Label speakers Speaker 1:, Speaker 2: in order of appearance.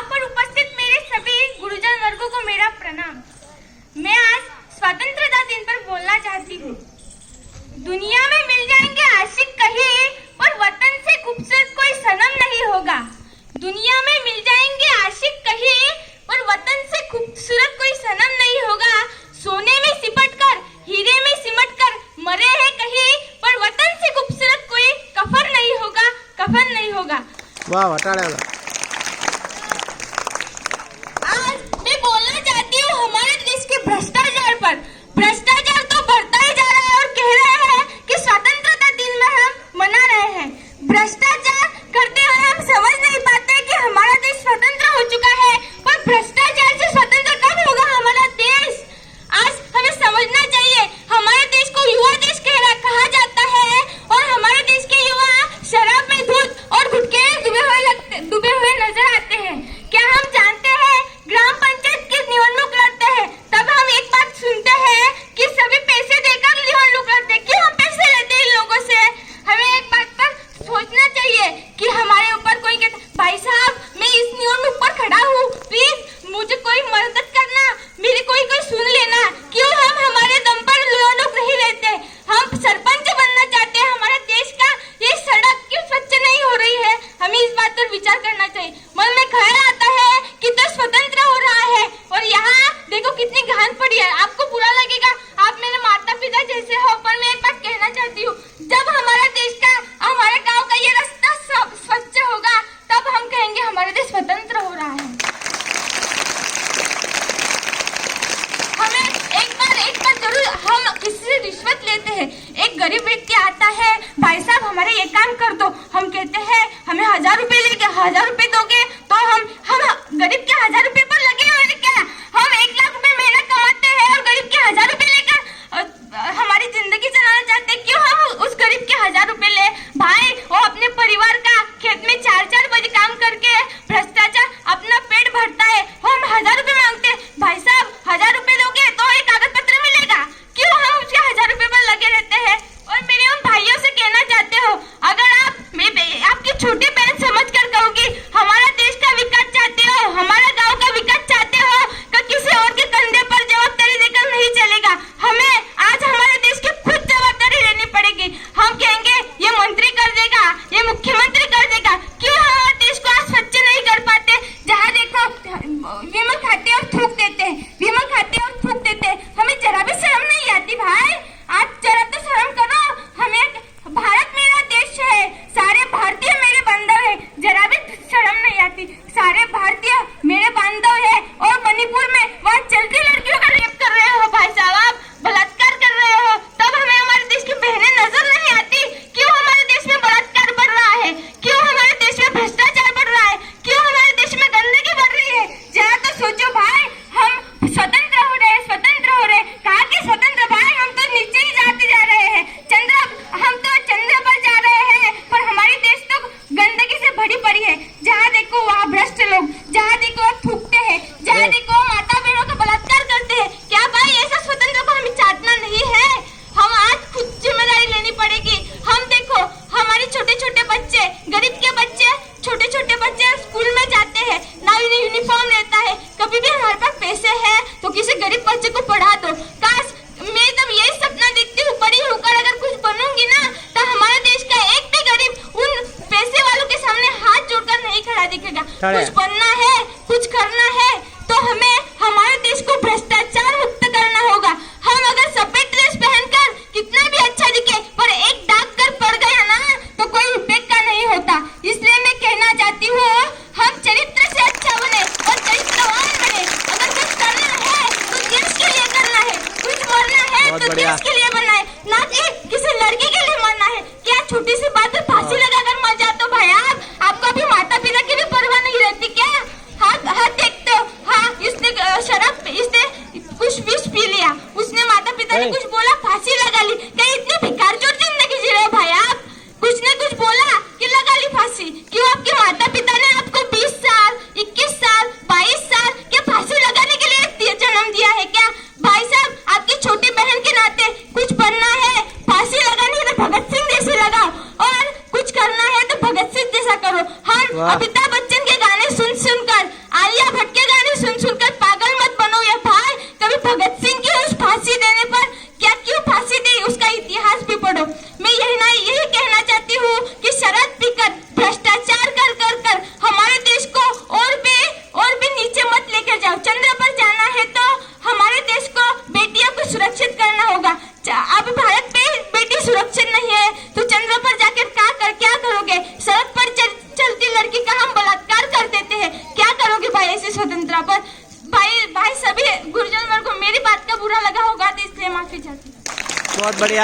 Speaker 1: यहाँ पर उपस्थित मेरे सभी गुरुजन वर्गों को मेरा प्रणाम। मैं आज स्वतंत्रता दिन पर बोलना चाहती हूँ। दुनिया में मिल जाएंगे आशिक कहीं, पर वतन से खूबसूरत कोई सनम नहीं होगा। दुनिया में मिल जाएंगे आशिक कहीं, पर वतन से खूबसूरत कोई सनम नहीं होगा। सोने में सिमट कर, हीरे में सिमट कर मरे हैं कहीं, पर वतन से खूबसूरत कोई कफन नहीं होगा, कफन नहीं होगा।
Speaker 2: वाह वाह।
Speaker 1: आज मैं बोलना चाहती हूँ हमारे देश के भ्रष्टाचार पर। भ्रष्टाचार तो बढ़ता ही जा रहा है और कह रहे हैं कि स्वतंत्रता दिन में हम मना रहे हैं। भ्रष्टाचार करते हुए हम समझ नहीं पाते कि हमारा देश स्वतंत्र हो चुका है, पर भ्रष्टाचार से स्वतंत्र कब होगा हमारा देश? आज हमें समझना चाहिए। हमारे देश को युवा देश कहा जाता है और हमारे देश के युवा शराब में धुत और गुटखे में डूबे हुए नजर आते हैं। क्या हम जानते हैं ग्राम पंचायत की निवडणूक लड़ते हैं तब हम एक बात सुनते हैं कि सभी पैसे देकर निवडणूक लड़ते हैं। क्यों हम पैसे लेते हैं इन लोगों से? हमें एक बात पर सोचना चाहिए कि हमारे ऊपर कोई कहता भाई साहब मैं इस निवडणूक पर खड़ा हूँ, प्लीज मुझे कोई मदद करना, मेरी कोई सुन लेना। क्यों हम हमारे दम पर निवडणूक नहीं लेते? हम सरपंच बनना चाहते हैं हमारे देश का। ये सड़क क्यों स्वच्छ नहीं हो रही है? हमें इस बात पर विचार करना चाहिए। मन में ख्याल आता है कि तो स्वतंत्र हो रहा है और यहाँ देखो कितनी घान पड़ी है। आपको बुरा लगेगा, आप मेरे माता पिता जैसे हो, पर मैं एक बात कहना चाहती हूँ, जब हमारा देश का, हमारे गाँव का ये रास्ता स्वच्छ होगा तब हम कहेंगे हमारा देश स्वतंत्र हो रहा है। हमें एक बार जरूर, हम किसी से रिश्वत लेते हैं। एक गरीब व्यक्ति आता है, भाई साहब हमारे ये काम कर दो, हम कहते हैं हमें 1000 रुपए लेके 1000 रुपए दोगे तो हम गरीब के 1000 रुपए पर लगे हुए क्या? हम 1 लाख रुपए मेहनत कमाते हैं और गरीब के 1000 रुपए लेकर हमारी जिंदगी चलाना चाहते हैं। क्यों हम उस गरीब के 1000 रुपए ले? भाई वो अपने परिवार का खेत में 4-4 बजे काम करके भ्रष्टाचार अपना पेट भरता है, हम 1000 रुपए मांगते हैं। भाई साहब 1000 रुपए दोगे तो एक कागज पत्र मिलेगा। क्यों हम उसके 1000 रुपए पर लगे रहते हैं? और मेरे उन भाइयों से कहना चाहते हो, अगर आप आपकी छोटी बहन समझ कर कहोगी हमारा देश का विकास चाहते हो, हमारा गांव का विकास चाहते हो, तो किसी और के कंधे पर जवाबदारी देकर नहीं चलेगा। हमें आज हमारे देश की खुद जवाबदारी लेनी पड़ेगी। हम कहेंगे ये मंत्री कर देगा, ये मुख्यमंत्री कर देगा। क्यों हमारे देश को आज स्वच्छ नहीं कर पाते? जहाँ देखो विमल खाते और थूक देते हैं, विमल खाते और थूक देते हैं। हमें जरा भी शर्म नहीं आती भाई? आज जरा तो शर्म करो। हमें भारत मेरा देश है, सारे भारतीय मेरे बांधव है, जरा भी शर्म नहीं आती। सारे भारतीय मेरे बांधव है और मणिपुर में वहाँ चलती लड़कियों का रेप कर रहे हो भाई साहब, आप बलात्कार कर रहे हो, तब हमें हमारे देश की बहनें नजर नहीं आती? क्यों हमारे देश में बलात्कार बढ़ रहा है? क्यों हमारे देश में भ्रष्टाचार बढ़ रहा है? क्यों हमारे देश में गंदगी बढ़ रही है? जरा तो सोचो भाई, हम स्वतंत्र हो रहे, स्वतंत्र हो रहे, कहा कि स्वतंत्र? भाई हम तो नीचे ही जाते जा रहे हैं, हम तो चंद्र पर जा रहे हैं, पर हमारी देश तो गंदगी से भरी पड़ी है। जहाँ देखो वहाँ भ्रष्ट लोग, जहाँ देखो थूकते हैं, जहाँ देखो माता बहनों का बलात्कार करते हैं। क्या भाई ऐसा स्वतंत्र को हमें चाटना नहीं है? हम आज खुद जिम्मेदारी लेनी पड़ेगी। हम देखो हमारे छोटे छोटे बच्चे, गरीब के बच्चे, छोटे छोटे बच्चे स्कूल में जाते हैं, ना यूनिफॉर्म रहता है। कभी भी हमारे पास पैसे है तो किसी गरीब बच्चे को पढ़ा दो। काश मैं तब यही सपना देखती हूँ, बड़ी होकर अगर कुछ बनूंगी ना तो हमारे देश का एक भी गरीब उन पैसे वालों के सामने हाथ जोड़कर नहीं खड़ा दिखेगा। कुछ बनना है, कुछ करना है तो हमें हमारे देश को भ्रष्टाचार मुक्त करना होगा। हम अगर सफेद ड्रेस पहनकर कितना भी अच्छा दिखे, पर एक दाग कर पड़ गया ना तो कोई उपयोग का नहीं होता। इसलिए मैं कहना चाहती हूँ हम चरित्र से अच्छा बने और चरित्रवान बने। अगर कुछ करना है तो देश के लिए करना है, कुछ मरना है तो देश के लिए मरना है, ना कि किसी लड़की के लिए मरना है। क्या छोटी सी बात पर फांसी लगाकर मर जाते हो भाई आप? आपको अभी माता पिता की भी परवाह नहीं रहती क्या? हाँ देखते हो, हाँ इसने छोड़ो। मैं यही कहना चाहती हूँ कि शराब पीकर भ्रष्टाचार कर कर कर हमारे देश को और भी नीचे मत लेकर जाओ। चंद्र पर जाना है तो हमारे देश को बेटियों को सुरक्षित करना होगा। अब भारत में बेटी सुरक्षित नहीं है तो चंद्र पर जाकर क्या करोगे? सड़क पर चलती लड़की का हम बलात्कार कर देते हैं, क्या करोगे भाई ऐसे स्वतंत्रता पर? भाई सभी गुरुजन वर्ग को मेरी बात का बुरा लगा होगा तो इसलिए माफी चाहती हूँ।
Speaker 2: बहुत बढ़िया।